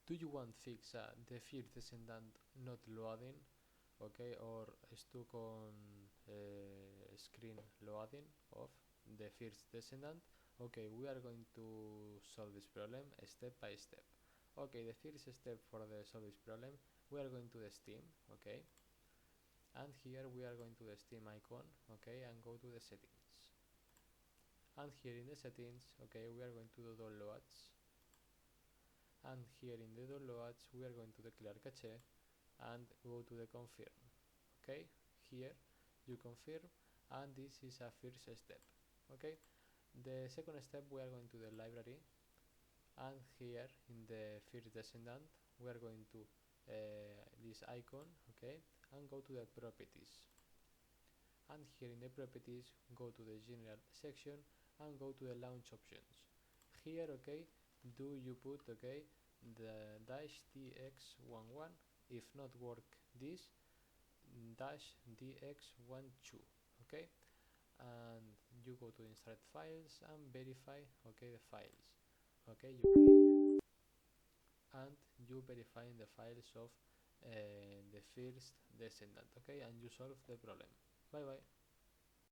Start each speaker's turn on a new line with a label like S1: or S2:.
S1: Do you want fix the First Descendant not loading, okay, or stuck on screen loading of the First Descendant? Okay, we are going to solve this problem step by step. Okay, the first step for the solve this problem, we are going to the Steam, okay, and here we are going to the Steam icon, okay, and go to the settings. And here in the settings, okay, we are going to do downloads, and here in the downloads we are going to declare cache and go to the confirm. Okay, here you confirm, and this is a first step. Okay, the second step, we are going to the library, and here in the First Descendant we are going to this icon, okay, and go to the properties, and here in the properties go to the general section and go to the launch options. Here, okay, do you put, okay, the dash dx11, if not work this, dash dx12, okay, and you go to insert files and verify, okay, the files, okay, and you verify the files of the First Descendant, okay, and you solve the problem. Bye bye.